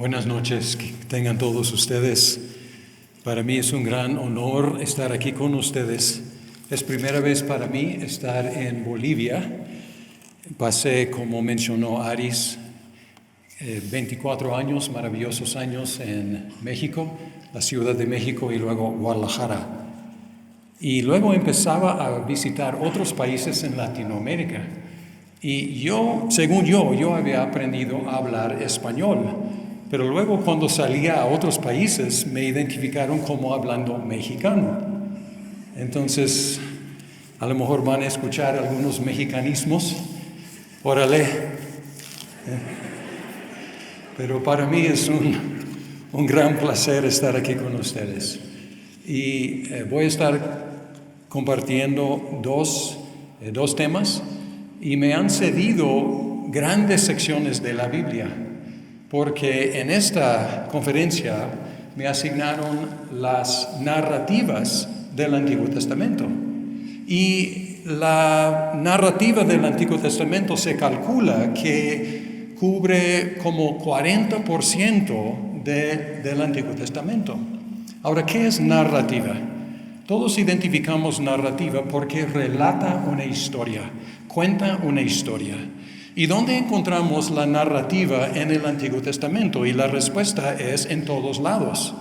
Buenas noches, que tengan todos ustedes. Para mí es un gran honor estar aquí con ustedes. Es primera vez para mí estar en Bolivia. Pasé, como mencionó Aris, 24 años, maravillosos años en México, la Ciudad de México y luego Guadalajara. Y luego empezaba a visitar otros países en Latinoamérica. Y según yo había aprendido a hablar español. Pero luego cuando salía a otros países me identificaron como hablando mexicano. Entonces, a lo mejor van a escuchar algunos mexicanismos. Órale. Pero para mí es un gran placer estar aquí con ustedes. Y voy a estar compartiendo dos temas y me han cedido grandes secciones de la Biblia. Porque en esta conferencia me asignaron las narrativas del Antiguo Testamento. Y la narrativa del Antiguo Testamento se calcula que cubre como 40% del Antiguo Testamento. Ahora, ¿qué es narrativa? Todos identificamos narrativa porque relata una historia, cuenta una historia. ¿Y dónde encontramos la narrativa en el Antiguo Testamento? Y la respuesta es en todos lados.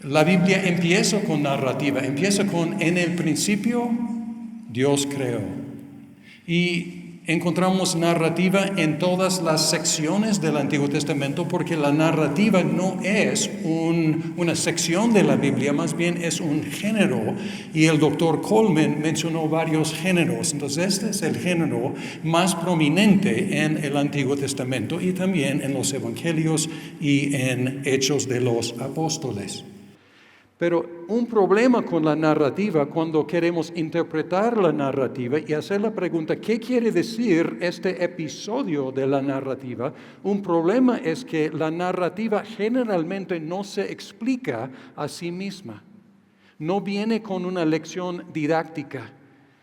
La Biblia empieza con narrativa, empieza con en el principio Dios creó. Y encontramos narrativa en todas las secciones del Antiguo Testamento porque la narrativa no es una sección de la Biblia, más bien es un género. Y el doctor Coleman mencionó varios géneros. Entonces este es el género más prominente en el Antiguo Testamento y también en los Evangelios y en Hechos de los Apóstoles. Pero un problema con la narrativa, cuando queremos interpretar la narrativa y hacer la pregunta, ¿qué quiere decir este episodio de la narrativa? Un problema es que la narrativa generalmente no se explica a sí misma. No viene con una lección didáctica.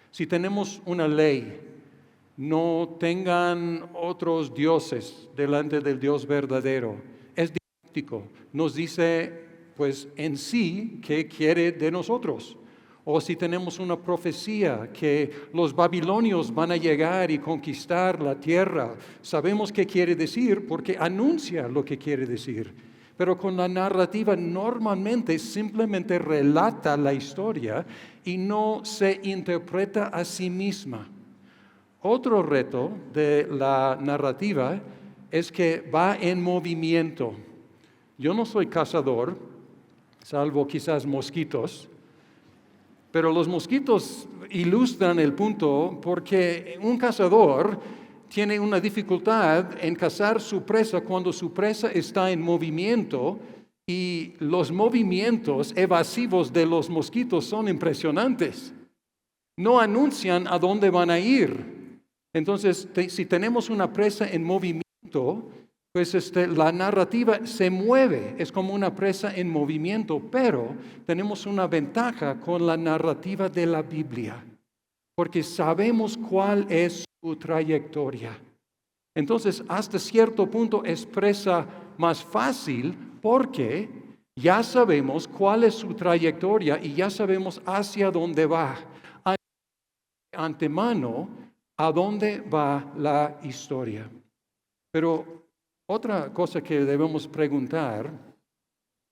Si tenemos una ley, no tengan otros dioses delante del Dios verdadero. Es didáctico. Nos dice pues en sí, ¿qué quiere de nosotros? O si tenemos una profecía que los babilonios van a llegar y conquistar la tierra, sabemos qué quiere decir porque anuncia lo que quiere decir. Pero con la narrativa normalmente simplemente relata la historia y no se interpreta a sí misma. Otro reto de la narrativa es que va en movimiento. Yo no soy cazador, salvo quizás mosquitos, pero los mosquitos ilustran el punto porque un cazador tiene una dificultad en cazar su presa cuando su presa está en movimiento y los movimientos evasivos de los mosquitos son impresionantes. No anuncian a dónde van a ir. Entonces, si tenemos una presa en movimiento, pues la narrativa se mueve, es como una presa en movimiento, pero tenemos una ventaja con la narrativa de la Biblia, porque sabemos cuál es su trayectoria. Entonces, hasta cierto punto es presa más fácil porque ya sabemos cuál es su trayectoria y ya sabemos hacia dónde va. Antemano, a dónde va la historia. Pero otra cosa que debemos preguntar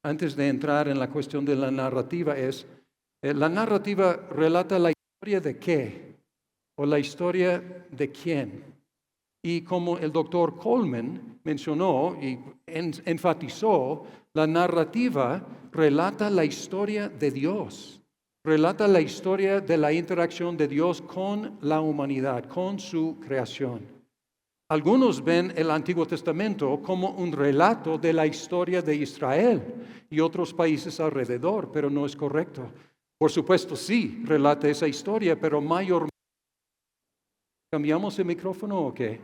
antes de entrar en la cuestión de la narrativa es, ¿la narrativa relata la historia de qué? ¿O la historia de quién? Y como el doctor Coleman mencionó y enfatizó, la narrativa relata la historia de Dios. Relata la historia de la interacción de Dios con la humanidad, con su creación. Algunos ven el Antiguo Testamento como un relato de la historia de Israel y otros países alrededor, pero no es correcto. Por supuesto, sí, relata esa historia, pero mayormente... ¿Cambiamos el micrófono o qué?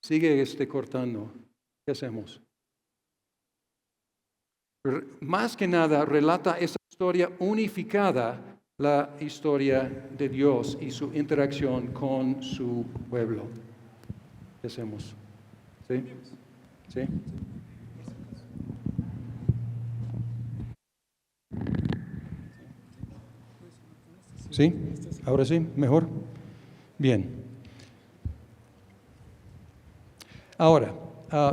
Sigue cortando. ¿Qué hacemos? Más que nada, relata esa historia unificada, la historia de Dios y su interacción con su pueblo. ¿Qué hacemos? ¿Sí? ¿Sí? ¿Sí? ¿Ahora sí? ¿Mejor? Bien. Ahora,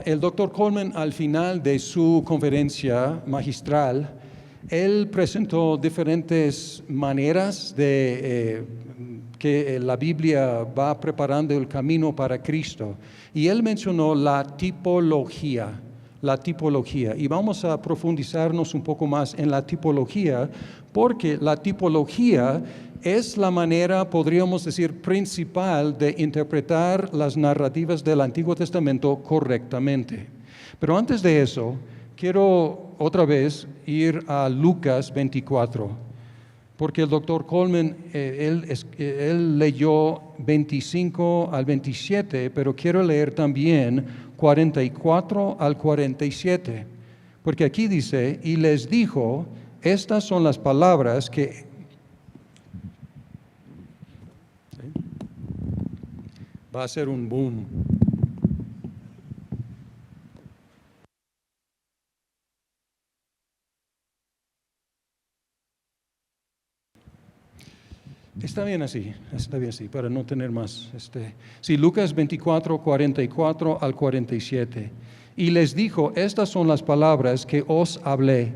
el doctor Coleman, al final de su conferencia magistral, él presentó diferentes maneras de que la Biblia va preparando el camino para Cristo. Y él mencionó la tipología. Y vamos a profundizarnos un poco más en la tipología, porque la tipología es la manera, podríamos decir, principal de interpretar las narrativas del Antiguo Testamento correctamente. Pero antes de eso, quiero otra vez ir a Lucas 24, porque el doctor Coleman, él leyó 25 al 27, pero quiero leer también 44 al 47, porque aquí dice, y les dijo, estas son las palabras que... Va a ser un boom. Está bien así, para no tener más. Sí, Lucas 24, 44 al 47. Y les dijo, estas son las palabras que os hablé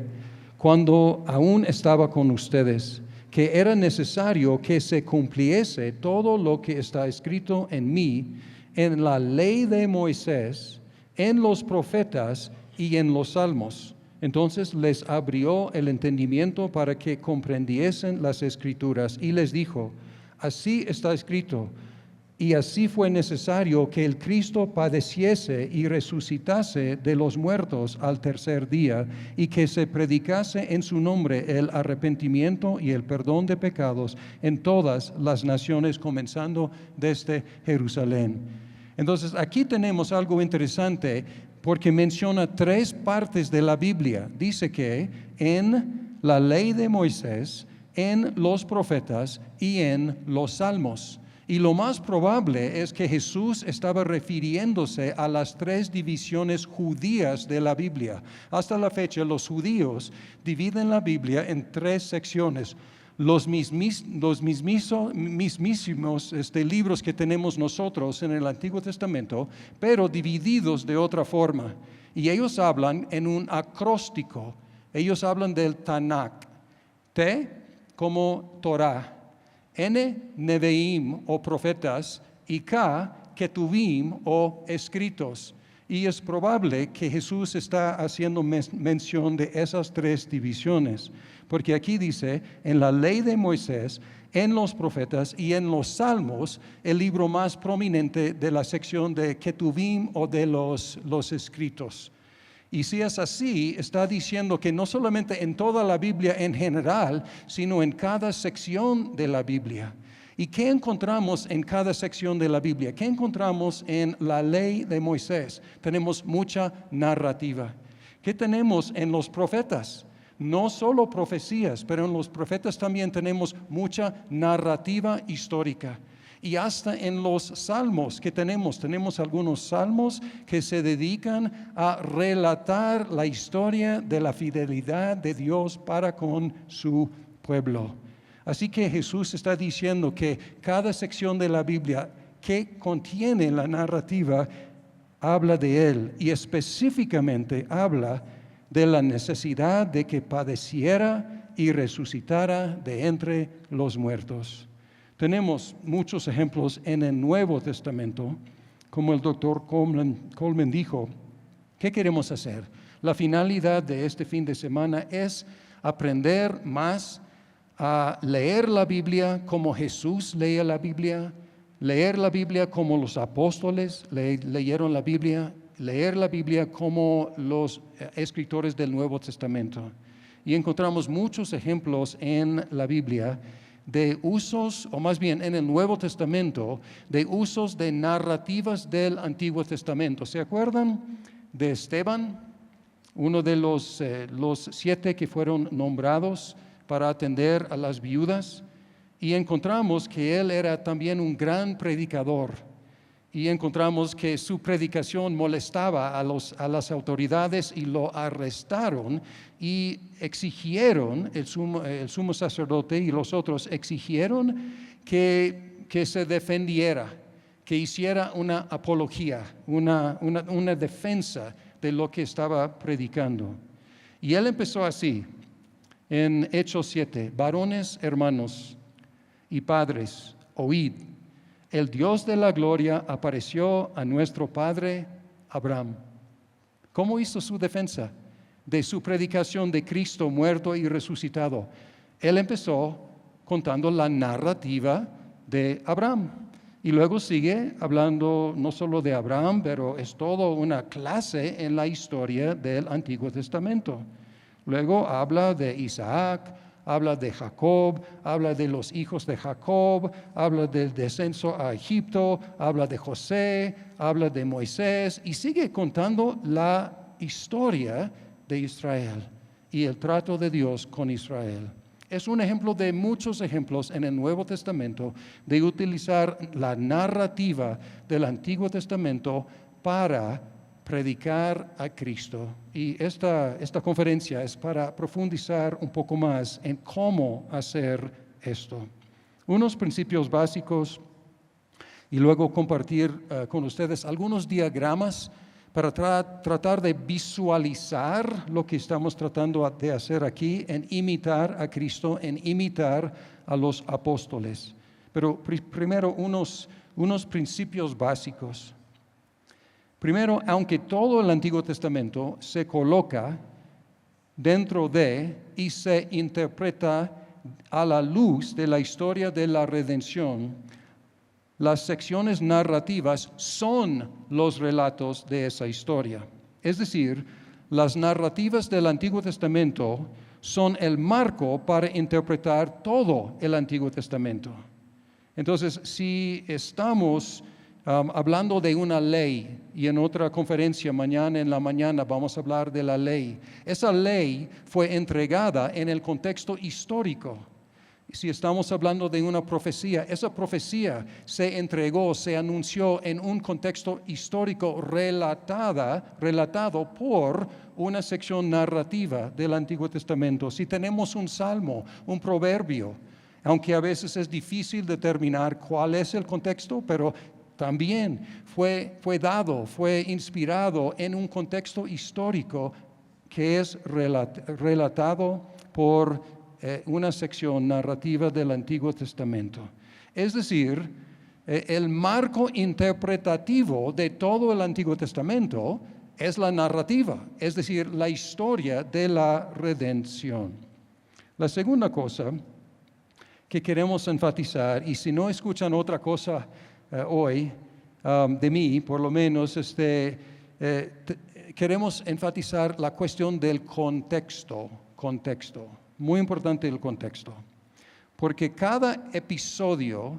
cuando aún estaba con ustedes, que era necesario que se cumpliese todo lo que está escrito en mí, en la ley de Moisés, en los profetas y en los salmos. Entonces les abrió el entendimiento para que comprendiesen las Escrituras y les dijo, así está escrito, y así fue necesario que el Cristo padeciese y resucitase de los muertos al tercer día, y que se predicase en su nombre el arrepentimiento y el perdón de pecados en todas las naciones, comenzando desde Jerusalén. Entonces aquí tenemos algo interesante, porque menciona tres partes de la Biblia. Dice que en la ley de Moisés, en los profetas y en los salmos. Y lo más probable es que Jesús estaba refiriéndose a las tres divisiones judías de la Biblia. Hasta la fecha, los judíos dividen la Biblia en tres secciones. Los mismísimos libros que tenemos nosotros en el Antiguo Testamento, pero divididos de otra forma. Y ellos hablan en un acróstico. Ellos hablan del Tanakh. T como Torah, N, Neviim o profetas, y K, Ketuvim o escritos. Y es probable que Jesús está haciendo mención de esas tres divisiones, porque aquí dice, en la ley de Moisés, en los profetas y en los salmos, el libro más prominente de la sección de Ketuvim o de los escritos. Y si es así, está diciendo que no solamente en toda la Biblia en general, sino en cada sección de la Biblia. ¿Y qué encontramos en cada sección de la Biblia? ¿Qué encontramos en la ley de Moisés? Tenemos mucha narrativa. ¿Qué tenemos en los profetas? No solo profecías, pero en los profetas también tenemos mucha narrativa histórica. Y hasta en los salmos que tenemos algunos salmos que se dedican a relatar la historia de la fidelidad de Dios para con su pueblo. Así que Jesús está diciendo que cada sección de la Biblia que contiene la narrativa habla de Él, y específicamente habla de la necesidad de que padeciera y resucitara de entre los muertos. Tenemos muchos ejemplos en el Nuevo Testamento, como el doctor Coleman dijo. ¿Qué queremos hacer? La finalidad de este fin de semana es aprender más a leer la Biblia como Jesús leía la Biblia, leer la Biblia como los apóstoles leyeron la Biblia, leer la Biblia como los escritores del Nuevo Testamento. Y encontramos muchos ejemplos en la Biblia de usos, o más bien en el Nuevo Testamento, de usos de narrativas del Antiguo Testamento. ¿Se acuerdan de Esteban? Uno de los 7 que fueron nombrados para atender a las viudas. Y encontramos que él era también un gran predicador. y encontramos que su predicación molestaba a las autoridades y lo arrestaron y exigieron, el sumo sacerdote y los otros exigieron que se defendiera, que hiciera una apología, una defensa de lo que estaba predicando. Y él empezó así, en Hechos 7, varones, hermanos y padres, oíd. El Dios de la gloria apareció a nuestro padre Abraham. ¿Cómo hizo su defensa de su predicación de Cristo muerto y resucitado? Él empezó contando la narrativa de Abraham. Y luego sigue hablando no solo de Abraham, pero es toda una clase en la historia del Antiguo Testamento. Luego habla de Isaac, habla de Jacob, habla de los hijos de Jacob, habla del descenso a Egipto, habla de José, habla de Moisés y sigue contando la historia de Israel y el trato de Dios con Israel. Es un ejemplo de muchos ejemplos en el Nuevo Testamento de utilizar la narrativa del Antiguo Testamento para predicar a Cristo. Y esta conferencia es para profundizar un poco más en cómo hacer esto. Unos principios básicos y luego compartir con ustedes algunos diagramas para tratar de visualizar lo que estamos tratando de hacer aquí, en imitar a Cristo, en imitar a los apóstoles. Pero primero unos principios básicos. Primero, aunque todo el Antiguo Testamento se coloca dentro de y se interpreta a la luz de la historia de la redención, las secciones narrativas son los relatos de esa historia. Es decir, las narrativas del Antiguo Testamento son el marco para interpretar todo el Antiguo Testamento. Entonces, si estamos hablando de una ley, y en otra conferencia mañana en la mañana vamos a hablar de la ley, esa ley fue entregada en el contexto histórico. Si estamos hablando de una profecía, esa profecía se entregó, se anunció en un contexto histórico relatado por una sección narrativa del Antiguo Testamento. Si tenemos un salmo, un proverbio, aunque a veces es difícil determinar cuál es el contexto, pero también fue inspirado en un contexto histórico que es relatado por una sección narrativa del Antiguo Testamento. Es decir, el marco interpretativo de todo el Antiguo Testamento es la narrativa, es decir, la historia de la redención. La segunda cosa que queremos enfatizar, y si no escuchan otra cosa hoy de mí, por lo menos queremos enfatizar la cuestión del contexto. Muy importante el contexto, porque cada episodio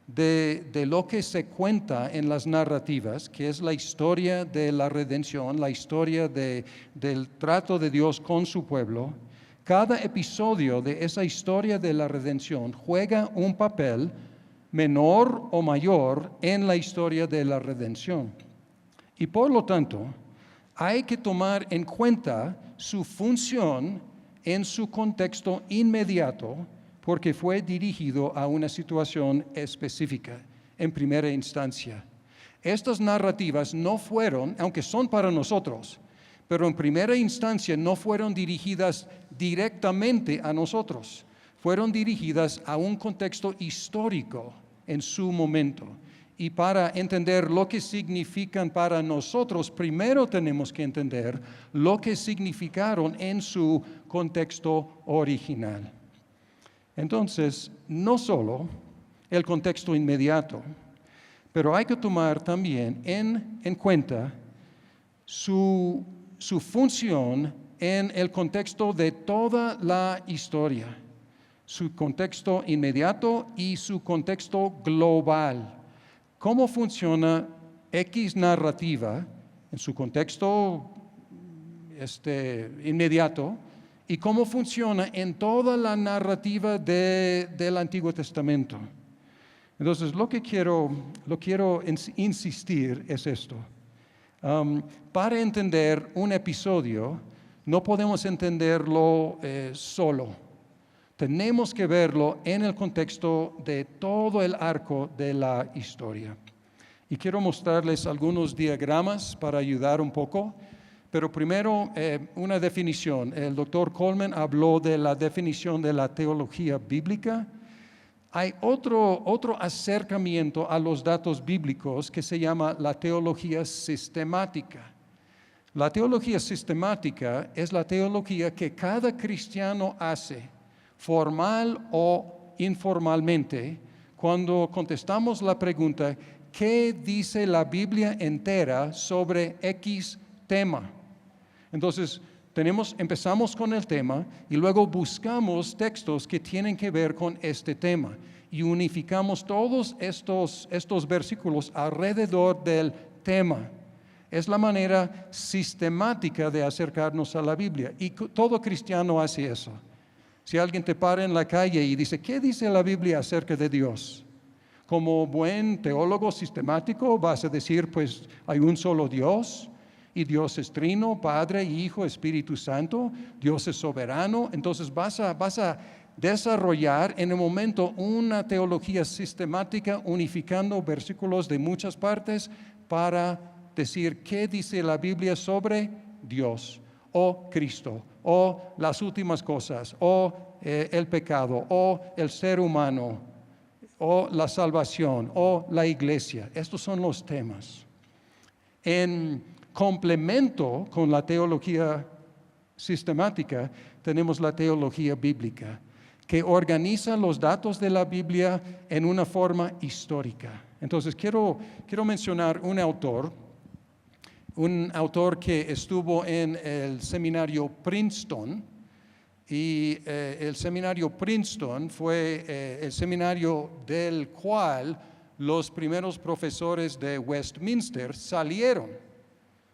de lo que se cuenta en las narrativas, que es la historia de la redención, la historia del trato de Dios con su pueblo, cada episodio de esa historia de la redención juega un papel menor o mayor en la historia de la redención. Y por lo tanto, hay que tomar en cuenta su función en su contexto inmediato, porque fue dirigido a una situación específica en primera instancia. Estas narrativas no fueron, aunque son para nosotros, pero en primera instancia no fueron dirigidas directamente a nosotros. Fueron dirigidas a un contexto histórico en su momento. Y para entender lo que significan para nosotros, primero tenemos que entender lo que significaron en su contexto original. Entonces, no solo el contexto inmediato, pero hay que tomar también en cuenta su función en el contexto de toda la historia, su contexto inmediato y su contexto global. ¿Cómo funciona X narrativa en su contexto inmediato y cómo funciona en toda la narrativa del Antiguo Testamento? Entonces, lo que quiero insistir es esto. Para entender un episodio, no podemos entenderlo solo. Tenemos que verlo en el contexto de todo el arco de la historia. Y quiero mostrarles algunos diagramas para ayudar un poco. Pero primero, una definición. El doctor Coleman habló de la definición de la teología bíblica. Hay otro acercamiento a los datos bíblicos que se llama la teología sistemática. La teología sistemática es la teología que cada cristiano hace, formal o informalmente, cuando contestamos la pregunta, ¿qué dice la Biblia entera sobre X tema? Entonces, empezamos con el tema y luego buscamos textos que tienen que ver con este tema y unificamos todos estos versículos alrededor del tema. Es la manera sistemática de acercarnos a la Biblia y todo cristiano hace eso. Si alguien te para en la calle y dice, ¿qué dice la Biblia acerca de Dios? Como buen teólogo sistemático vas a decir, pues hay un solo Dios. Y Dios es trino, Padre, Hijo, Espíritu Santo. Dios es soberano. Entonces vas a desarrollar en el momento una teología sistemática unificando versículos de muchas partes para decir qué dice la Biblia sobre Dios o Cristo o las últimas cosas o el pecado o el ser humano o la salvación o la iglesia. Estos son los temas. En complemento con la teología sistemática, tenemos la teología bíblica, que organiza los datos de la Biblia en una forma histórica. Entonces, quiero mencionar un autor que estuvo en el seminario Princeton, y el seminario Princeton fue el seminario del cual los primeros profesores de Westminster salieron.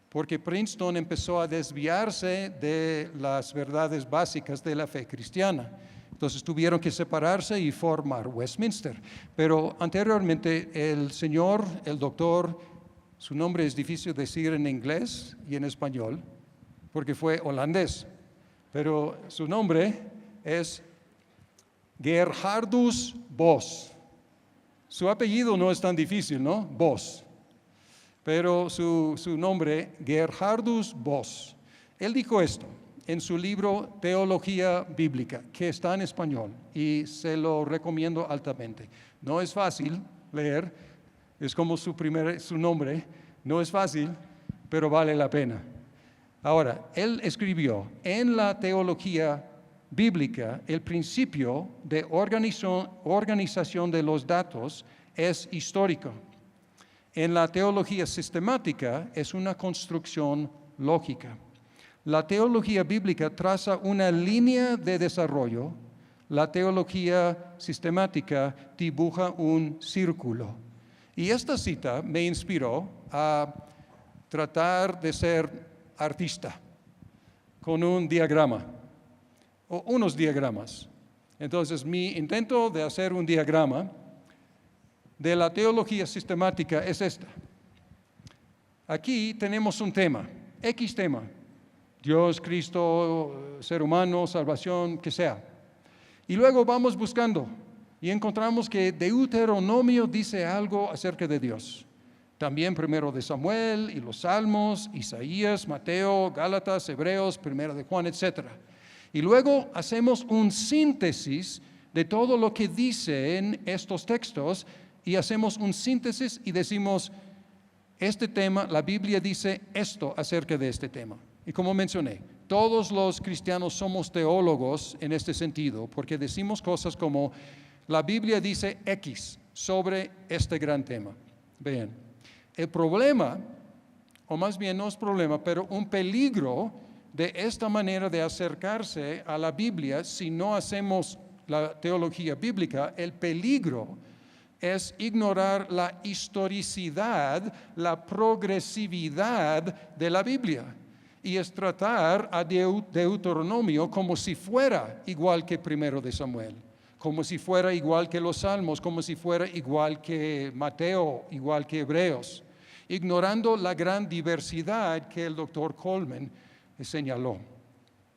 Porque Princeton empezó a desviarse de las verdades básicas de la fe cristiana. Entonces tuvieron que separarse y formar Westminster. Pero anteriormente el doctor, su nombre es difícil decir en inglés y en español, porque fue holandés. Pero su nombre es Gerhardus Bos. Su apellido no es tan difícil, ¿no? Bos. Pero su nombre, Gerhardus Bos. Él dijo esto en su libro Teología Bíblica, que está en español y se lo recomiendo altamente. No es fácil leer, es como su nombre, no es fácil, pero vale la pena. Ahora, él escribió, en la teología bíblica, el principio de organización de los datos es histórico. En la teología sistemática es una construcción lógica. La teología bíblica traza una línea de desarrollo. La teología sistemática dibuja un círculo. Y esta cita me inspiró a tratar de ser artista con un diagrama o unos diagramas. Entonces, mi intento de hacer un diagrama de la teología sistemática es esta. Aquí tenemos un tema, X tema, Dios, Cristo, ser humano, salvación, que sea. Y luego vamos buscando y encontramos que Deuteronomio dice algo acerca de Dios. También primero de Samuel y los Salmos, Isaías, Mateo, Gálatas, Hebreos, primero de Juan, etc. Y luego hacemos un síntesis de todo lo que dicen estos textos y hacemos un síntesis y decimos, este tema, la Biblia dice esto acerca de este tema. Y como mencioné, todos los cristianos somos teólogos en este sentido, porque decimos cosas como, la Biblia dice X sobre este gran tema. Vean, el problema, o más bien no es problema, pero un peligro de esta manera de acercarse a la Biblia, si no hacemos la teología bíblica, el peligro es ignorar la historicidad, la progresividad de la Biblia. Y es tratar a Deuteronomio como si fuera igual que primero de Samuel, como si fuera igual que los Salmos, como si fuera igual que Mateo, igual que Hebreos, ignorando la gran diversidad que el doctor Coleman señaló.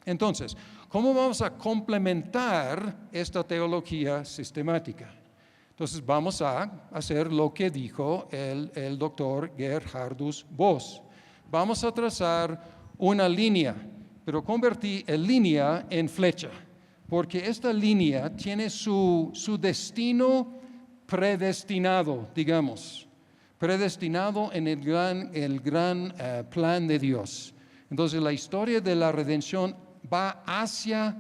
Entonces, ¿cómo vamos a complementar esta teología sistemática? Entonces, vamos a hacer lo que dijo el doctor Gerhardus Voss. Vamos a trazar una línea, pero convertí el línea en flecha, porque esta línea tiene su destino predestinado, digamos, predestinado en el gran plan de Dios. Entonces, la historia de la redención va hacia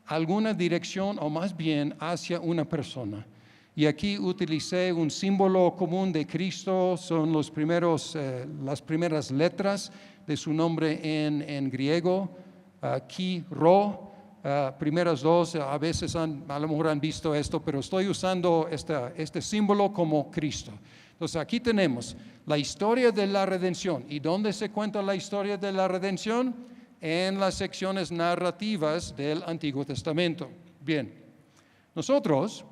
alguna dirección, o más bien hacia una persona. Y aquí utilicé un símbolo común de Cristo, son las primeras letras de su nombre en griego, Ki, Ro, primeras dos, a veces a lo mejor han visto esto, pero estoy usando este símbolo como Cristo. Entonces aquí tenemos la historia de la redención. ¿Y dónde se cuenta la historia de la redención? En las secciones narrativas del Antiguo Testamento. Bien, nosotros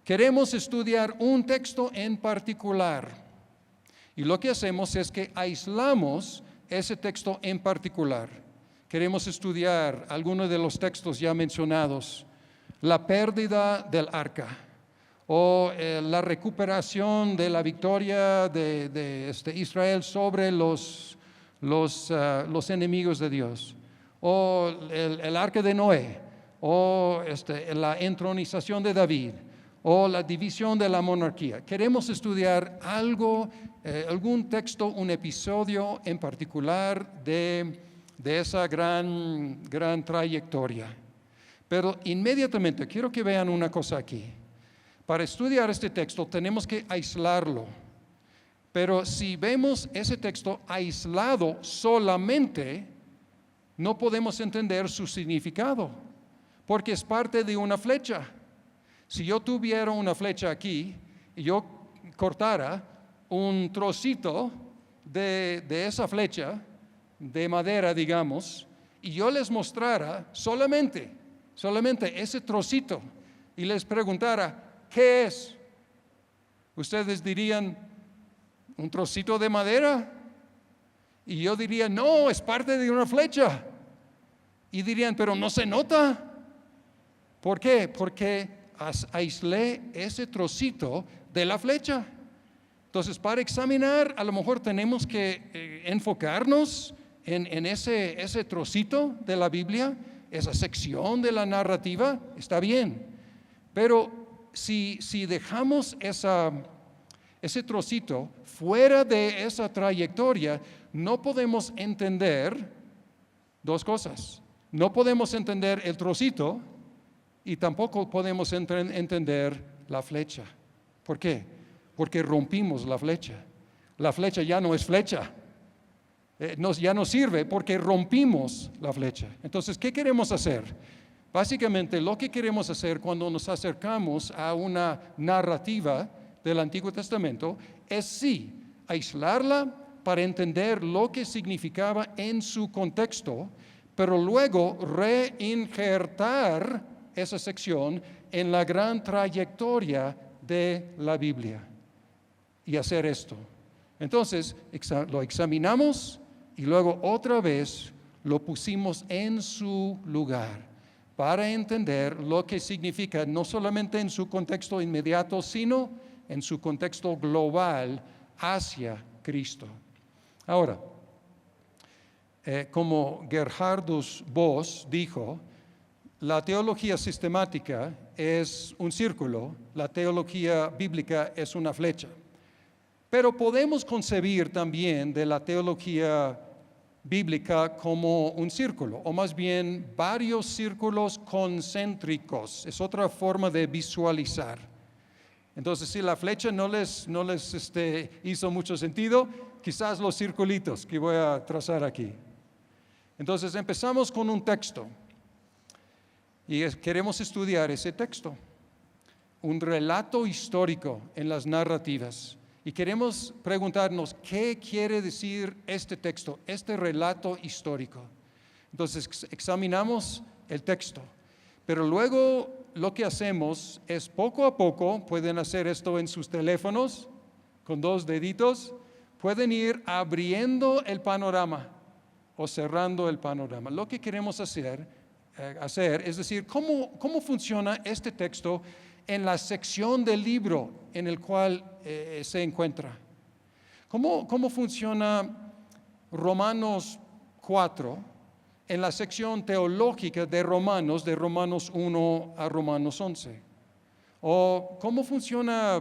queremos estudiar un texto en particular y lo que hacemos es que aislamos ese texto en particular. Queremos estudiar algunos de los textos ya mencionados, la pérdida del arca o la recuperación de la victoria de Israel sobre los enemigos de Dios, o el arca de Noé, o la entronización de David, o la división de la monarquía. Queremos estudiar algún texto, un episodio en particular de esa gran trayectoria. Pero inmediatamente quiero que vean una cosa aquí. Para estudiar este texto tenemos que aislarlo. Pero si vemos ese texto aislado solamente, no podemos entender su significado, porque es parte de una flecha. Si yo tuviera una flecha aquí y yo cortara un trocito de esa flecha, de madera, digamos, y yo les mostrara solamente ese trocito y les preguntara, ¿qué es? Ustedes dirían, ¿un trocito de madera? Y yo diría, no, es parte de una flecha. Y dirían, pero no se nota. ¿Por qué? Porque aislé ese trocito de la flecha. Entonces, para examinar, a lo mejor tenemos que enfocarnos en ese trocito de la Biblia, esa sección de la narrativa, está bien. Pero si dejamos ese trocito fuera de esa trayectoria, no podemos entender dos cosas. No podemos entender el trocito y tampoco podemos entender la flecha. ¿Por qué? Porque rompimos la flecha. La flecha ya no es flecha. Ya no sirve porque rompimos la flecha. Entonces, ¿qué queremos hacer? Básicamente, lo que queremos hacer cuando nos acercamos a una narrativa del Antiguo Testamento es sí, aislarla para entender lo que significaba en su contexto, pero luego reinjertar esa sección en la gran trayectoria de la Biblia y hacer esto. Entonces, lo examinamos y luego otra vez lo pusimos en su lugar para entender lo que significa no solamente en su contexto inmediato, sino en su contexto global hacia Cristo. Ahora, como Gerhardus Voss dijo, la teología sistemática es un círculo, la teología bíblica es una flecha. Pero podemos concebir también de la teología bíblica como un círculo, o más bien varios círculos concéntricos. Es otra forma de visualizar. Entonces, si la flecha no les hizo mucho sentido, quizás los circulitos que voy a trazar aquí. Entonces, empezamos con un texto y queremos estudiar ese texto, un relato histórico en las narrativas. Y queremos preguntarnos, ¿qué quiere decir este texto, este relato histórico? Entonces, examinamos el texto, pero luego lo que hacemos es poco a poco, pueden hacer esto en sus teléfonos, con 2 deditos, pueden ir abriendo el panorama o cerrando el panorama. Lo que queremos hacer es decir, ¿cómo funciona este texto en la sección del libro en el cual se encuentra? ¿Cómo funciona Romanos 4 en la sección teológica de Romanos 1 a Romanos 11? ¿O cómo funciona,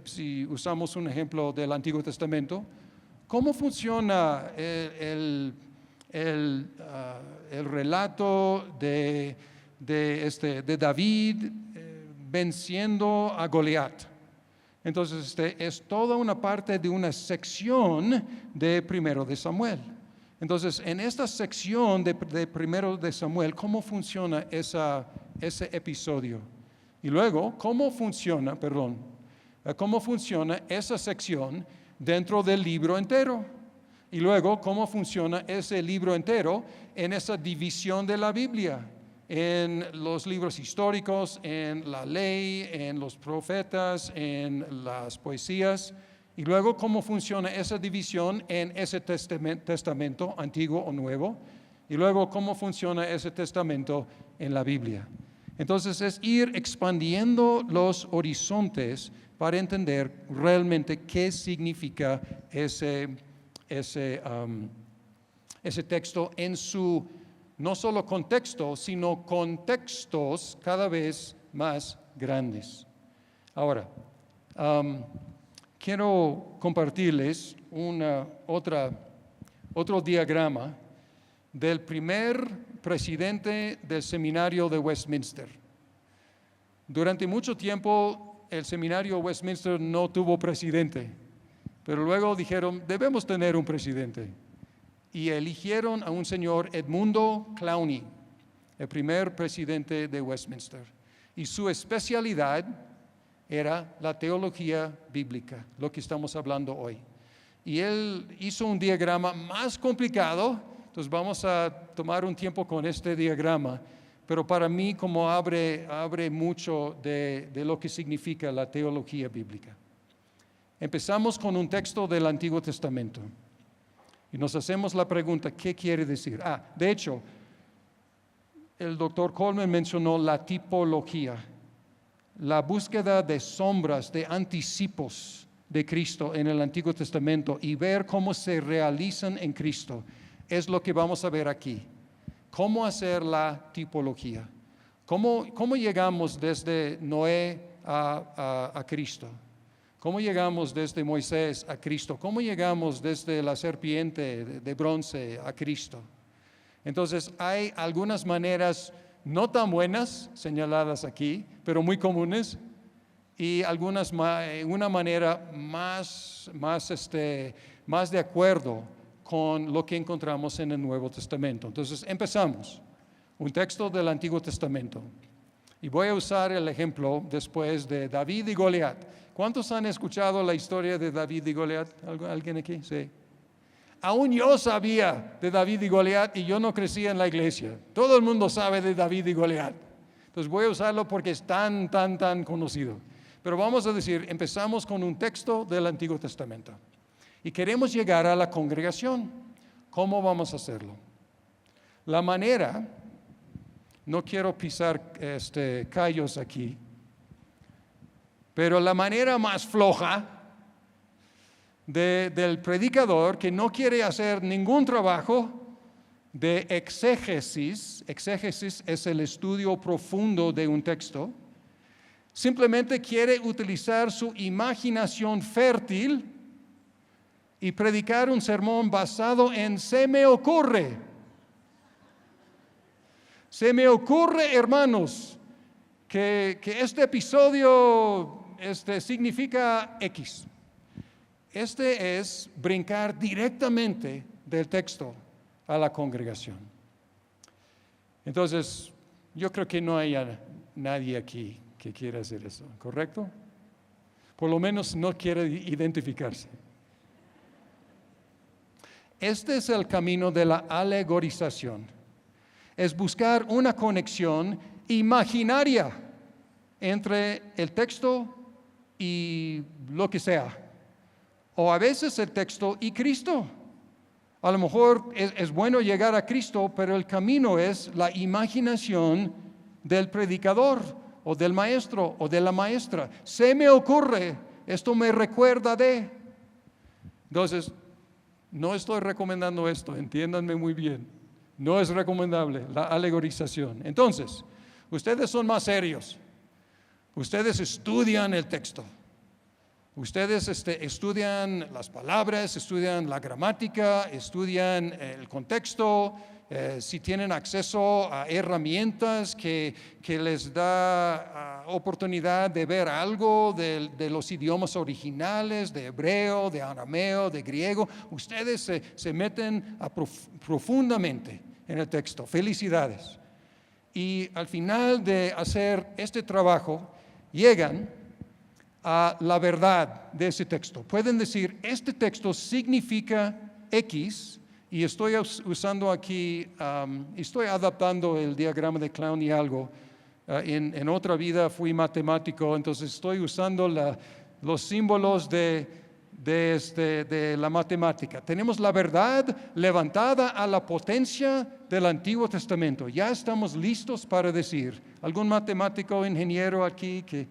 si usamos un ejemplo del Antiguo Testamento, cómo funciona el relato de David venciendo a Goliat? Entonces, es toda una parte de una sección de Primero de Samuel. Entonces, en esta sección de Primero de Samuel, ¿cómo funciona ese episodio? Y luego, ¿cómo funciona esa sección dentro del libro entero? Y luego, ¿cómo funciona ese libro entero en esa división de la Biblia? En los libros históricos, en la ley, en los profetas, en las poesías. Y luego, ¿cómo funciona esa división en ese testamento, antiguo o nuevo? Y luego, ¿cómo funciona ese testamento en la Biblia? Entonces, es ir expandiendo los horizontes para entender realmente qué significa ese texto en su no solo contexto, sino contextos cada vez más grandes. Ahora, quiero compartirles otro diagrama del primer presidente del seminario de Westminster. Durante mucho tiempo el seminario de Westminster no tuvo presidente, pero luego dijeron, debemos tener un presidente. Y eligieron a un señor Edmundo Clowney, el primer presidente de Westminster. Y su especialidad era la teología bíblica, lo que estamos hablando hoy. Y él hizo un diagrama más complicado, entonces vamos a tomar un tiempo con este diagrama, pero para mí como abre mucho de lo que significa la teología bíblica. Empezamos con un texto del Antiguo Testamento. Y nos hacemos la pregunta, ¿qué quiere decir? De hecho, el doctor Coleman mencionó la tipología, la búsqueda de sombras, de anticipos de Cristo en el Antiguo Testamento y ver cómo se realizan en Cristo. Es lo que vamos a ver aquí. ¿Cómo hacer la tipología? ¿Cómo llegamos desde Noé a Cristo? ¿Cómo llegamos desde Moisés a Cristo? ¿Cómo llegamos desde la serpiente de bronce a Cristo? Entonces, hay algunas maneras no tan buenas señaladas aquí, pero muy comunes, y una manera más de acuerdo con lo que encontramos en el Nuevo Testamento. Entonces, empezamos. Un texto del Antiguo Testamento. Y voy a usar el ejemplo después de David y Goliat. ¿Cuántos han escuchado la historia de David y Goliat? ¿Alguien aquí? Sí. Aún yo sabía de David y Goliat y yo no crecía en la iglesia. Todo el mundo sabe de David y Goliat. Entonces voy a usarlo porque es tan conocido. Pero vamos a decir, empezamos con un texto del Antiguo Testamento. Y queremos llegar a la congregación. ¿Cómo vamos a hacerlo? La manera, no quiero pisar callos aquí, pero la manera más floja del predicador que no quiere hacer ningún trabajo de exégesis es el estudio profundo de un texto, simplemente quiere utilizar su imaginación fértil y predicar un sermón basado en se me ocurre. Se me ocurre, hermanos, que este episodio significa X. Es brincar directamente del texto a la congregación. Entonces, yo creo que no haya nadie aquí que quiera hacer eso, ¿correcto? Por lo menos no quiere identificarse. Este es el camino de la alegorización. Es buscar una conexión imaginaria entre el texto y lo que sea. O a veces el texto y Cristo. A lo mejor es bueno llegar a Cristo, pero el camino es la imaginación del predicador o del maestro o de la maestra. Se me ocurre, esto me recuerda de. Entonces, no estoy recomendando esto, entiéndanme muy bien. No es recomendable la alegorización. Entonces, ustedes son más serios. Ustedes estudian el texto. Ustedes estudian las palabras, estudian la gramática, estudian el contexto, si tienen acceso a herramientas que les da oportunidad de ver algo de los idiomas originales, de hebreo, de arameo, de griego, ustedes se meten profundamente en el texto. Felicidades. Y al final de hacer este trabajo, llegan a la verdad de ese texto. Pueden decir, este texto significa X, y estoy usando aquí, estoy adaptando el diagrama de Clown y algo. En otra vida fui matemático, entonces estoy usando los símbolos de la matemática. Tenemos la verdad levantada a la potencia del Antiguo Testamento. Ya estamos listos para decir. ¿Algún matemático, ingeniero aquí que...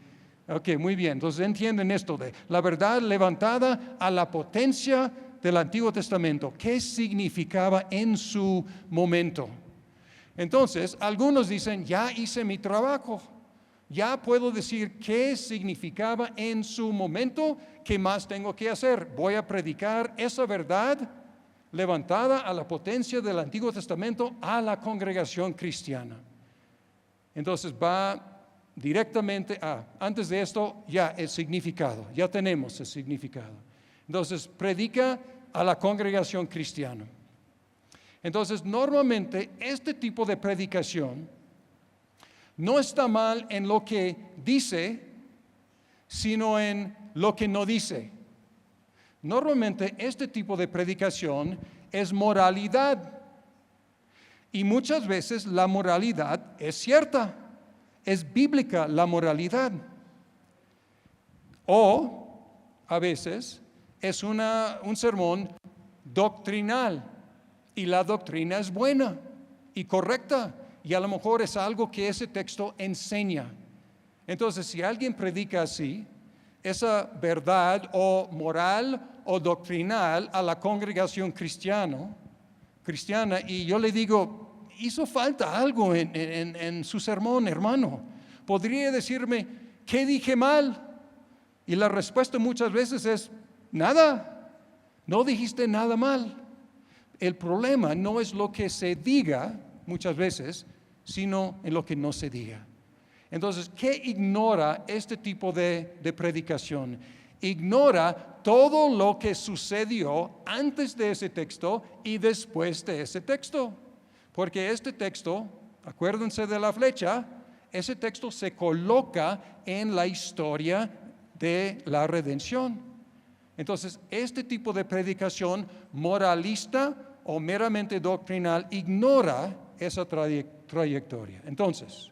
Ok, muy bien. Entonces entienden esto de la verdad levantada a la potencia del Antiguo Testamento. ¿Qué significaba en su momento? Entonces, algunos dicen, ya hice mi trabajo. Ya puedo decir qué significaba en su momento. ¿Qué más tengo que hacer? Voy a predicar esa verdad levantada a la potencia del Antiguo Testamento a la congregación cristiana. Entonces va directamente antes de esto, ya el significado, ya tenemos el significado. Entonces, predica a la congregación cristiana. Entonces, normalmente este tipo de predicación no está mal en lo que dice, sino en lo que no dice. Normalmente este tipo de predicación es moralidad. Y muchas veces la moralidad es cierta. Es bíblica la moralidad. O a veces es un sermón doctrinal y la doctrina es buena y correcta y a lo mejor es algo que ese texto enseña. Entonces, si alguien predica así, esa verdad o moral o doctrinal a la congregación cristiana, y yo le digo, hizo falta algo en su sermón, hermano. ¿Podría decirme qué dije mal? Y la respuesta muchas veces es, nada, no dijiste nada mal. El problema no es lo que se diga muchas veces, sino en lo que no se diga. Entonces, ¿qué ignora este tipo de predicación? Ignora todo lo que sucedió antes de ese texto y después de ese texto. Porque este texto, acuérdense de la flecha, ese texto se coloca en la historia de la redención. Entonces, este tipo de predicación moralista o meramente doctrinal ignora esa trayectoria. Entonces,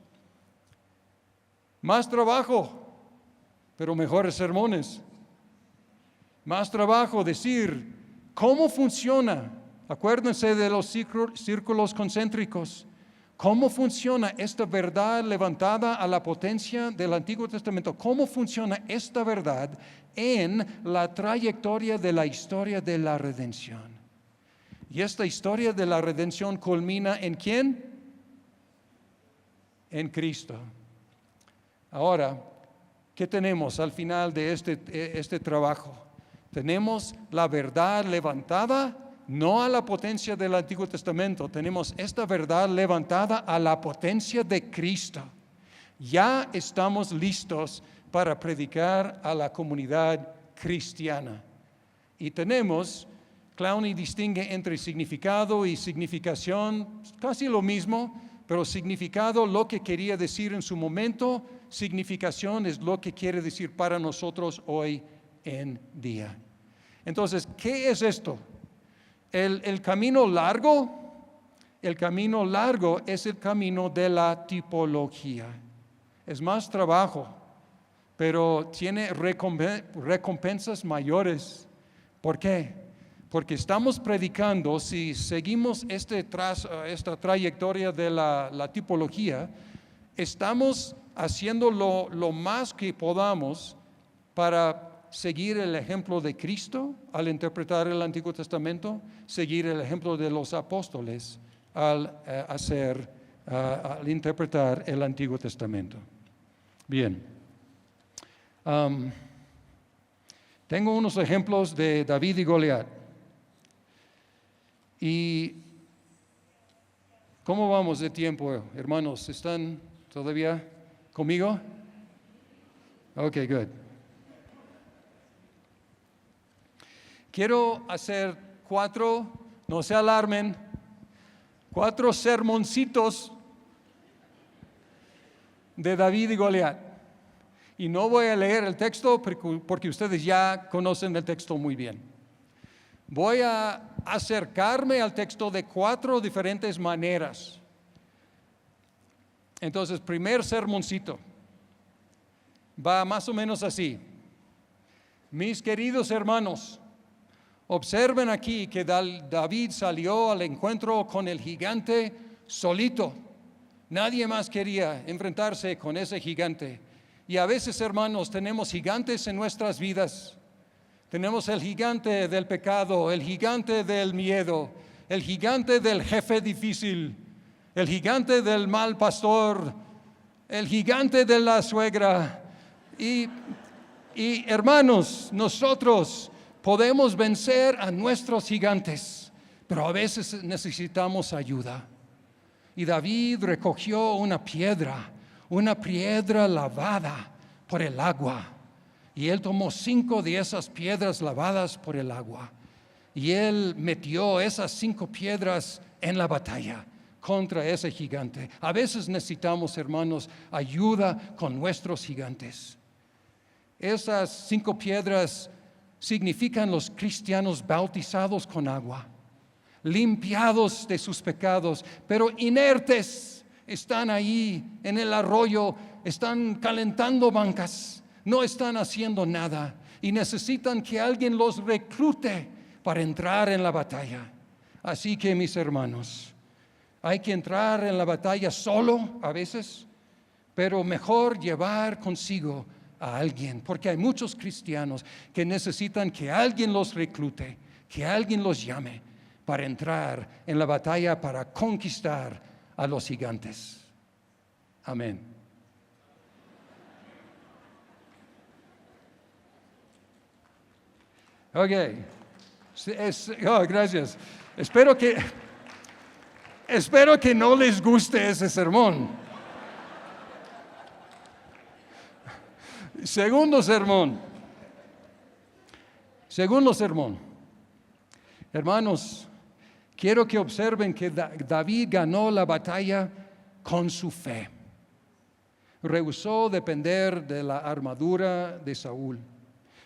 más trabajo, pero mejores sermones. Más trabajo decir cómo funciona. Acuérdense de los círculos concéntricos. ¿Cómo funciona esta verdad levantada a la potencia del Antiguo Testamento? ¿Cómo funciona esta verdad en la trayectoria de la historia de la redención? Y esta historia de la redención culmina ¿en quién? En Cristo. Ahora, ¿qué tenemos al final de este trabajo? Tenemos la verdad levantada no a la potencia del Antiguo Testamento, tenemos esta verdad levantada a la potencia de Cristo. Ya estamos listos para predicar a la comunidad cristiana. Y tenemos, Clowney distingue entre significado y significación, casi lo mismo, pero significado lo que quería decir en su momento, significación es lo que quiere decir para nosotros hoy en día. Entonces, ¿qué es esto? El camino largo, El camino largo es el camino de la tipología. Es más trabajo, pero tiene recompensas mayores. ¿Por qué? Porque estamos predicando, si seguimos esta trayectoria de la tipología, estamos haciendo lo más que podamos para seguir el ejemplo de Cristo al interpretar el Antiguo Testamento, seguir el ejemplo de los apóstoles al interpretar el Antiguo Testamento. Bien. Tengo unos ejemplos de David y Goliat. ¿Y cómo vamos de tiempo, hermanos? ¿Están todavía conmigo? Ok, good. Quiero hacer 4, no se alarmen, 4 sermoncitos de David y Goliat. Y no voy a leer el texto porque ustedes ya conocen el texto muy bien. Voy a acercarme al texto de 4 diferentes maneras. Entonces, primer sermoncito va más o menos así. Mis queridos hermanos, observen aquí que David salió al encuentro con el gigante solito. Nadie más quería enfrentarse con ese gigante. Y a veces, hermanos, tenemos gigantes en nuestras vidas. Tenemos el gigante del pecado, el gigante del miedo, el gigante del jefe difícil, el gigante del mal pastor, el gigante de la suegra. Y hermanos, nosotros podemos vencer a nuestros gigantes, pero a veces necesitamos ayuda. Y David recogió una piedra lavada por el agua. Y él tomó 5 de esas piedras lavadas por el agua. Y él metió esas 5 piedras en la batalla contra ese gigante. A veces necesitamos, hermanos, ayuda con nuestros gigantes. Esas 5 piedras significan los cristianos bautizados con agua, limpiados de sus pecados, pero inertes. Están ahí en el arroyo, están calentando bancas, no están haciendo nada y necesitan que alguien los reclute para entrar en la batalla. Así que, mis hermanos, hay que entrar en la batalla solo a veces, pero mejor llevar consigo a alguien, porque hay muchos cristianos que necesitan que alguien los reclute, que alguien los llame para entrar en la batalla, para conquistar a los gigantes. Amén. Ok. Gracias. Espero que no les guste ese sermón. Segundo sermón. Hermanos, quiero que observen que David ganó la batalla con su fe. Rehusó depender de la armadura de Saúl.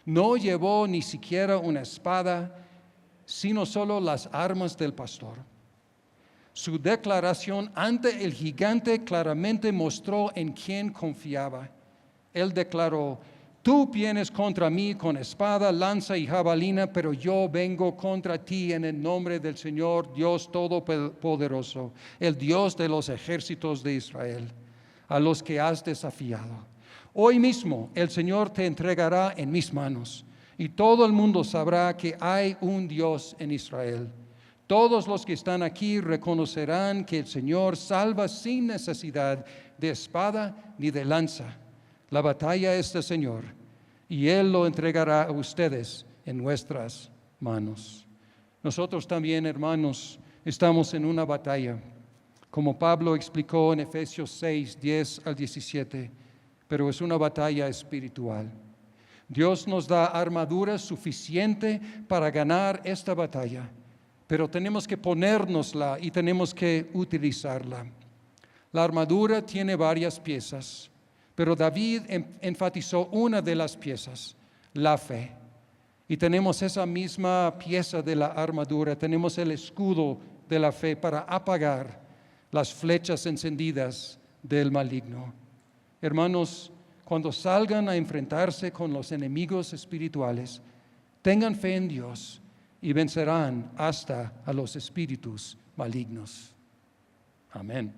No llevó ni siquiera una espada, sino solo las armas del pastor. Su declaración ante el gigante claramente mostró en quién confiaba. Él declaró: tú vienes contra mí con espada, lanza y jabalina, pero yo vengo contra ti en el nombre del Señor Dios Todopoderoso, el Dios de los ejércitos de Israel, a los que has desafiado. Hoy mismo el Señor te entregará en mis manos, y todo el mundo sabrá que hay un Dios en Israel. Todos los que están aquí reconocerán que el Señor salva sin necesidad de espada ni de lanza. La batalla es del Señor, y Él lo entregará a ustedes en nuestras manos. Nosotros también, hermanos, estamos en una batalla, como Pablo explicó en Efesios 6, 10 al 17, pero es una batalla espiritual. Dios nos da armadura suficiente para ganar esta batalla, pero tenemos que ponérnosla y tenemos que utilizarla. La armadura tiene varias piezas, pero David enfatizó una de las piezas, la fe. Y tenemos esa misma pieza de la armadura, tenemos el escudo de la fe para apagar las flechas encendidas del maligno. Hermanos, cuando salgan a enfrentarse con los enemigos espirituales, tengan fe en Dios y vencerán hasta a los espíritus malignos. Amén.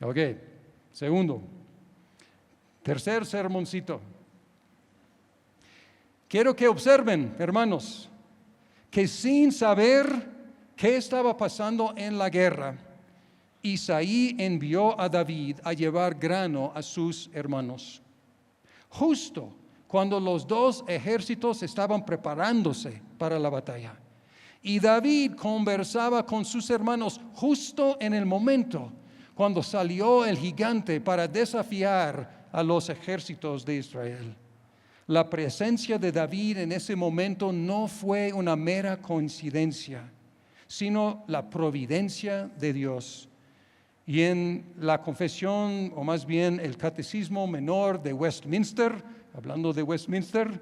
Ok, segundo. Tercer sermoncito. Quiero que observen, hermanos, que sin saber qué estaba pasando en la guerra, Isaí envió a David a llevar grano a sus hermanos. Justo cuando los dos ejércitos estaban preparándose para la batalla. Y David conversaba con sus hermanos justo en el momento cuando salió el gigante para desafiar a los ejércitos de Israel. La presencia de David en ese momento no fue una mera coincidencia, sino la providencia de Dios. Y en la confesión, o más bien el catecismo menor de Westminster, hablando de Westminster,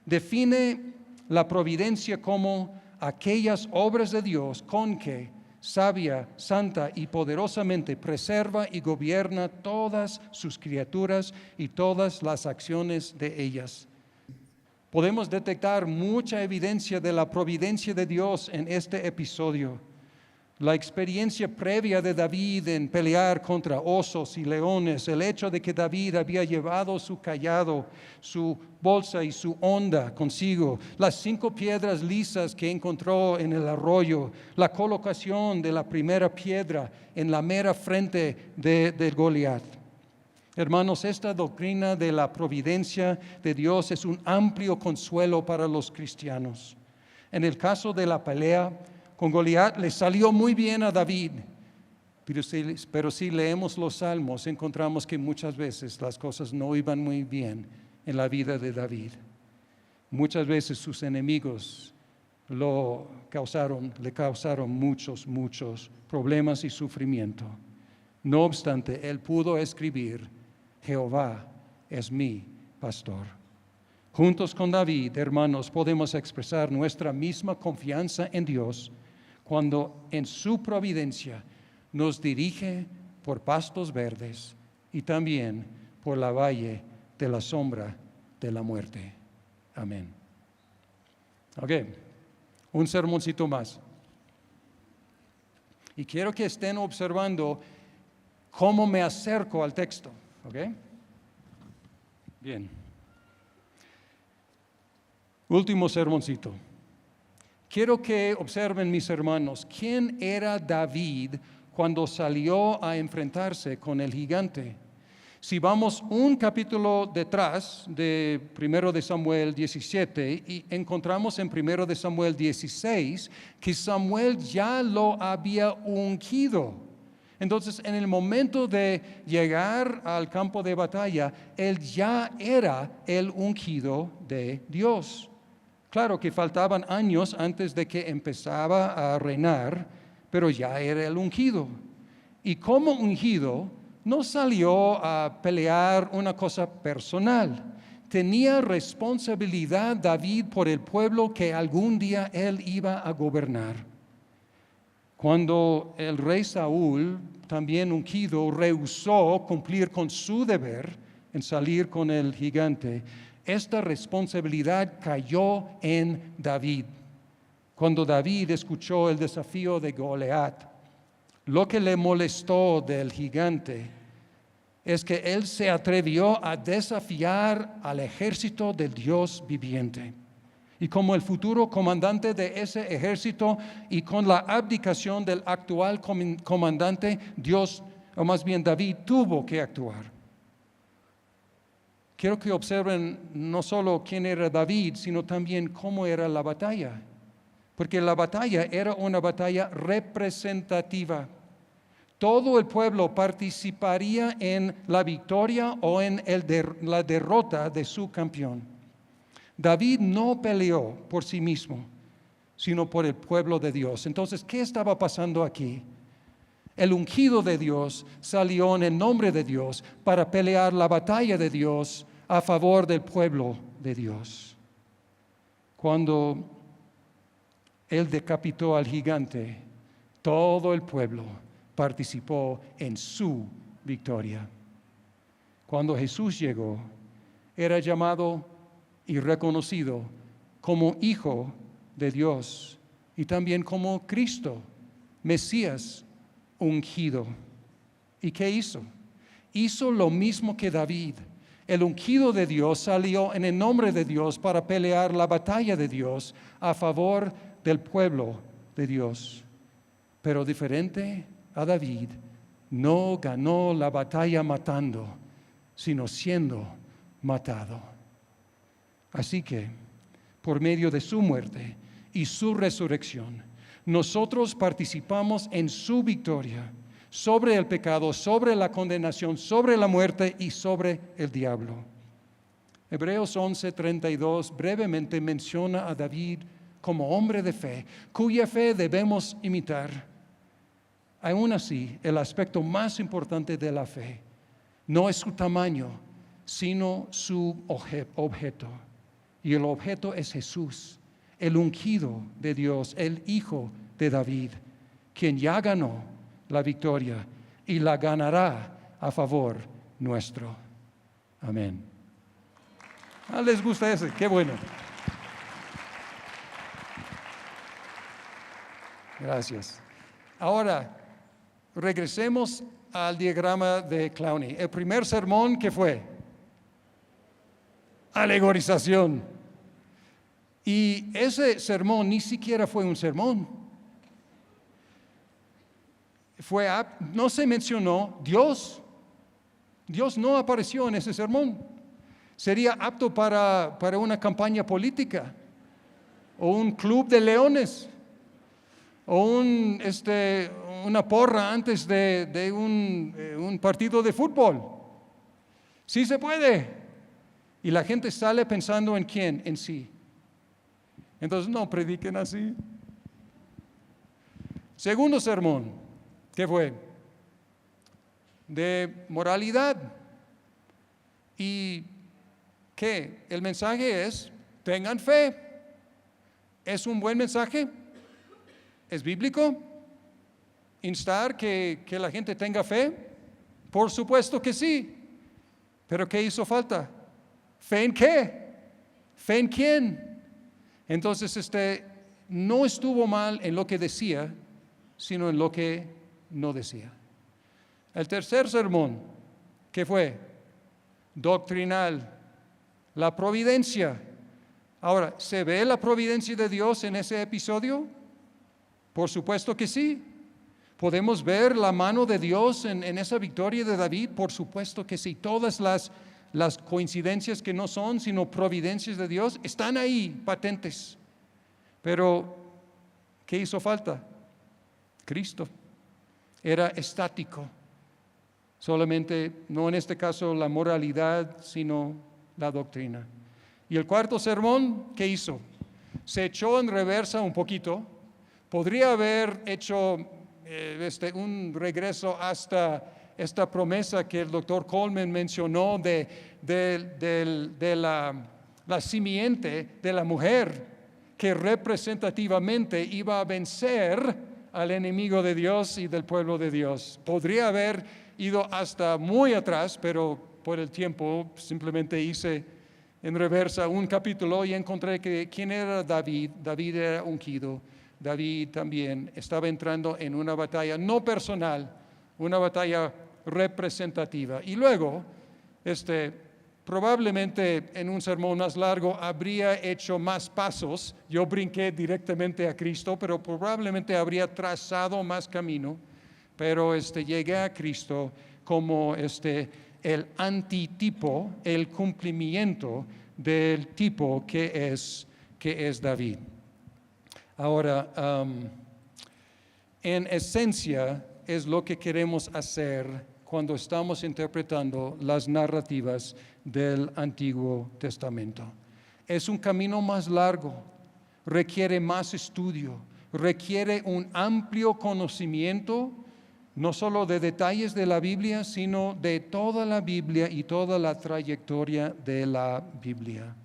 define la providencia como aquellas obras de Dios con que sabia, santa y poderosamente preserva y gobierna todas sus criaturas y todas las acciones de ellas. Podemos detectar mucha evidencia de la providencia de Dios en este episodio. La experiencia previa de David en pelear contra osos y leones, el hecho de que David había llevado su cayado, su bolsa y su honda consigo, las 5 piedras lisas que encontró en el arroyo, la colocación de la primera piedra en la mera frente de Goliat. Hermanos, esta doctrina de la providencia de Dios es un amplio consuelo para los cristianos. En el caso de la pelea con Goliat le salió muy bien a David, pero si leemos los salmos encontramos que muchas veces las cosas no iban muy bien en la vida de David. Muchas veces sus enemigos le causaron muchos problemas y sufrimiento. No obstante, él pudo escribir: Jehová es mi pastor. Juntos con David, hermanos, podemos expresar nuestra misma confianza en Dios cuando en su providencia nos dirige por pastos verdes y también por la valle de la sombra de la muerte. Amén. Ok, un sermoncito más. Y quiero que estén observando cómo me acerco al texto. ¿Ok? Bien. Último sermoncito. Quiero que observen, mis hermanos, quién era David cuando salió a enfrentarse con el gigante. Si vamos un capítulo detrás de 1 de Samuel 17 y encontramos en 1 de Samuel 16 que Samuel ya lo había ungido. Entonces, en el momento de llegar al campo de batalla, él ya era el ungido de Dios. Claro que faltaban años antes de que empezaba a reinar, pero ya era el ungido. Y como ungido, no salió a pelear una cosa personal. Tenía responsabilidad David por el pueblo que algún día él iba a gobernar. Cuando el rey Saúl, también ungido, rehusó cumplir con su deber en salir con el gigante, esta responsabilidad cayó en David. Cuando David escuchó el desafío de Goliat, lo que le molestó del gigante es que él se atrevió a desafiar al ejército del Dios viviente. Y como el futuro comandante de ese ejército y con la abdicación del actual comandante, David tuvo que actuar. Quiero que observen no solo quién era David, sino también cómo era la batalla. Porque la batalla era una batalla representativa. Todo el pueblo participaría en la victoria o en la derrota de su campeón. David no peleó por sí mismo, sino por el pueblo de Dios. Entonces, ¿qué estaba pasando aquí? El ungido de Dios salió en el nombre de Dios para pelear la batalla de Dios a favor del pueblo de Dios. Cuando él decapitó al gigante, todo el pueblo participó en su victoria. Cuando Jesús llegó, era llamado y reconocido como Hijo de Dios y también como Cristo, Mesías ungido. ¿Y qué hizo? Hizo lo mismo que David. El ungido de Dios salió en el nombre de Dios para pelear la batalla de Dios a favor del pueblo de Dios. Pero diferente a David, no ganó la batalla matando, sino siendo matado. Así que, por medio de su muerte y su resurrección, nosotros participamos en su victoria sobre el pecado, sobre la condenación, sobre la muerte y sobre el diablo. Hebreos 11:32 brevemente menciona a David como hombre de fe, cuya fe debemos imitar. Aún así, el aspecto más importante de la fe no es su tamaño, sino su objeto. Y el objeto es Jesús, el ungido de Dios, el Hijo de David, quien ya ganó la victoria y la ganará a favor nuestro. Amén. ¿Les gusta ese? Qué bueno. Gracias. Ahora, regresemos al diagrama de Clowney. El primer sermón, ¿qué fue? Alegorización. Y ese sermón ni siquiera fue un sermón. No se mencionó Dios. Dios no apareció en ese sermón. Sería apto para una campaña política, o un club de leones, o una porra antes de un partido de fútbol. Sí se puede. Y la gente sale pensando en quién, en sí. Entonces no prediquen así. Segundo sermón, ¿qué fue? De moralidad. ¿Y qué? El mensaje es, tengan fe. ¿Es un buen mensaje? ¿Es bíblico? ¿Instar que la gente tenga fe? Por supuesto que sí. ¿Pero qué hizo falta? ¿Fe en qué? ¿Fe en quién? Entonces, no estuvo mal en lo que decía, sino en lo que no decía. El tercer sermón, ¿qué fue? Doctrinal, la providencia. Ahora, ¿se ve la providencia de Dios en ese episodio? Por supuesto que sí. ¿Podemos ver la mano de Dios en esa victoria de David? Por supuesto que sí. Todas las coincidencias que no son sino providencias de Dios están ahí patentes. Pero ¿qué hizo falta? Cristo. Era estático. Solamente, no en este caso la moralidad, sino la doctrina. Y el cuarto sermón, ¿qué hizo? Se echó en reversa un poquito. Podría haber hecho un regreso hasta esta promesa que el doctor Coleman mencionó de la simiente de la mujer que representativamente iba a vencer al enemigo de Dios y del pueblo de Dios. Podría haber ido hasta muy atrás, pero por el tiempo simplemente hice en reversa un capítulo y encontré que quién era David. David era ungido. David también estaba entrando en una batalla no personal, una batalla representativa. Y luego, probablemente en un sermón más largo habría hecho más pasos. Yo brinqué directamente a Cristo, pero probablemente habría trazado más camino. Pero llegué a Cristo como el antitipo, el cumplimiento del tipo que es David. Ahora, en esencia es lo que queremos hacer cuando estamos interpretando las narrativas del Antiguo Testamento. Es un camino más largo, requiere más estudio, requiere un amplio conocimiento, no solo de detalles de la Biblia, sino de toda la Biblia y toda la trayectoria de la Biblia.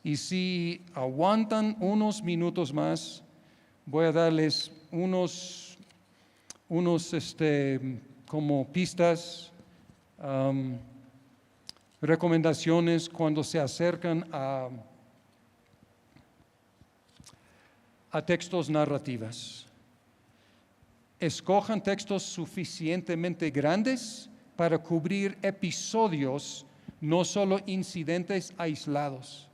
Y si aguantan unos minutos más, voy a darles unos unos como pistas, recomendaciones cuando se acercan a textos narrativos. Escojan textos suficientemente grandes para cubrir episodios, no solo incidentes aislados.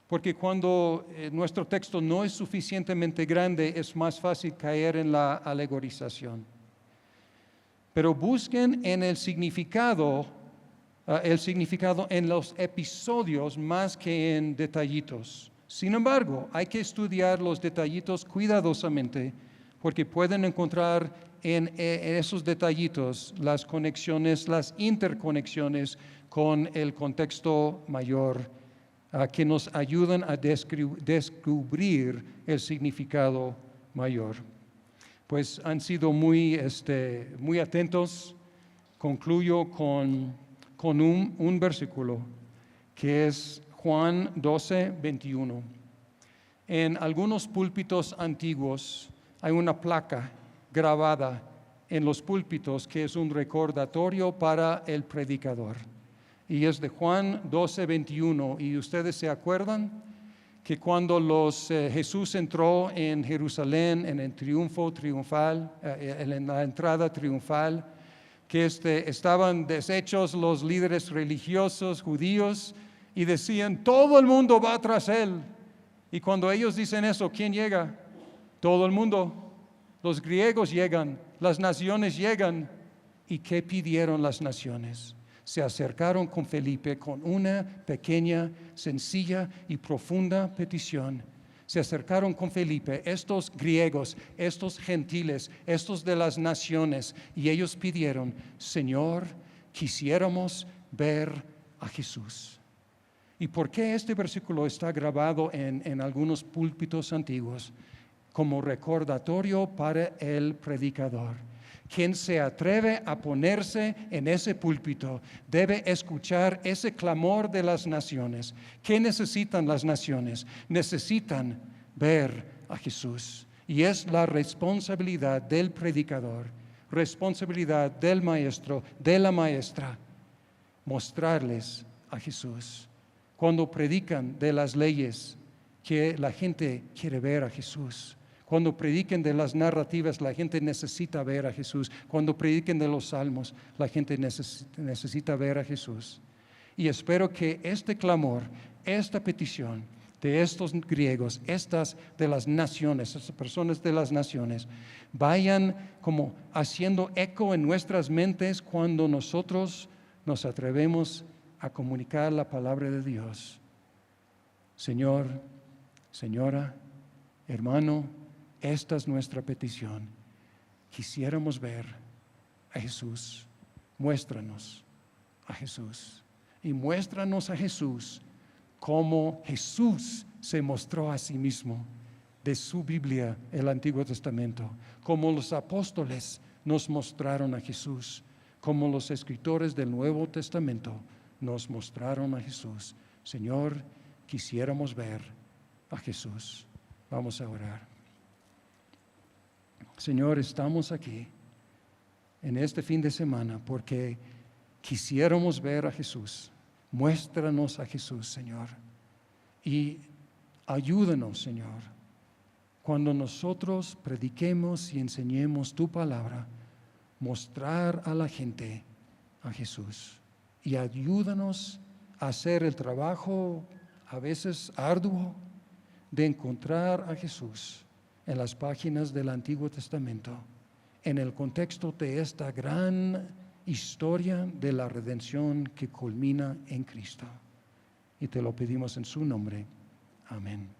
Porque cuando nuestro texto no es suficientemente grande, es más fácil caer en la alegorización. Pero busquen en el significado en los episodios más que en detallitos. Sin embargo, hay que estudiar los detallitos cuidadosamente, porque pueden encontrar en esos detallitos las conexiones, las interconexiones con el contexto mayor, que nos ayudan a descubrir el significado mayor. Pues han sido muy atentos. Concluyo con un versículo que es Juan 12, 21. En algunos púlpitos antiguos hay una placa grabada en los púlpitos que es un recordatorio para el predicador. Y es de Juan 12, 21. Y ustedes se acuerdan que cuando Jesús entró en Jerusalén en el triunfo triunfal, en la entrada triunfal, que estaban deshechos los líderes religiosos judíos y decían, todo el mundo va tras él. Y cuando ellos dicen eso, ¿quién llega? Todo el mundo. Los griegos llegan, las naciones llegan. ¿Y qué pidieron las naciones? Se acercaron con Felipe con una pequeña, sencilla y profunda petición. Se acercaron con Felipe, estos griegos, estos gentiles, estos de las naciones, y ellos pidieron, Señor, quisiéramos ver a Jesús. ¿Y por qué este versículo está grabado en algunos púlpitos antiguos? Como recordatorio para el predicador. Quien se atreve a ponerse en ese púlpito debe escuchar ese clamor de las naciones. ¿Qué necesitan las naciones? Necesitan ver a Jesús. Y es la responsabilidad del predicador, responsabilidad del maestro, de la maestra, mostrarles a Jesús. Cuando predican de las leyes, que la gente quiere ver a Jesús. Cuando prediquen de las narrativas, la gente necesita ver a Jesús. Cuando prediquen de los salmos, la gente necesita ver a Jesús. Y espero que este clamor, esta petición de estos griegos, estas de las naciones, estas personas de las naciones, vayan como haciendo eco en nuestras mentes cuando nosotros nos atrevemos a comunicar la palabra de Dios. Señor, señora, hermano, esta es nuestra petición. Quisiéramos ver a Jesús. Muéstranos a Jesús. Y muéstranos a Jesús como Jesús se mostró a sí mismo de su Biblia, el Antiguo Testamento. Como los apóstoles nos mostraron a Jesús. Como los escritores del Nuevo Testamento nos mostraron a Jesús. Señor, quisiéramos ver a Jesús. Vamos a orar. Señor, estamos aquí en este fin de semana porque quisiéramos ver a Jesús. Muéstranos a Jesús, Señor. Y ayúdanos, Señor, cuando nosotros prediquemos y enseñemos tu palabra, mostrar a la gente a Jesús. Y ayúdanos a hacer el trabajo a veces arduo de encontrar a Jesús en las páginas del Antiguo Testamento, en el contexto de esta gran historia de la redención que culmina en Cristo. Y te lo pedimos en su nombre. Amén.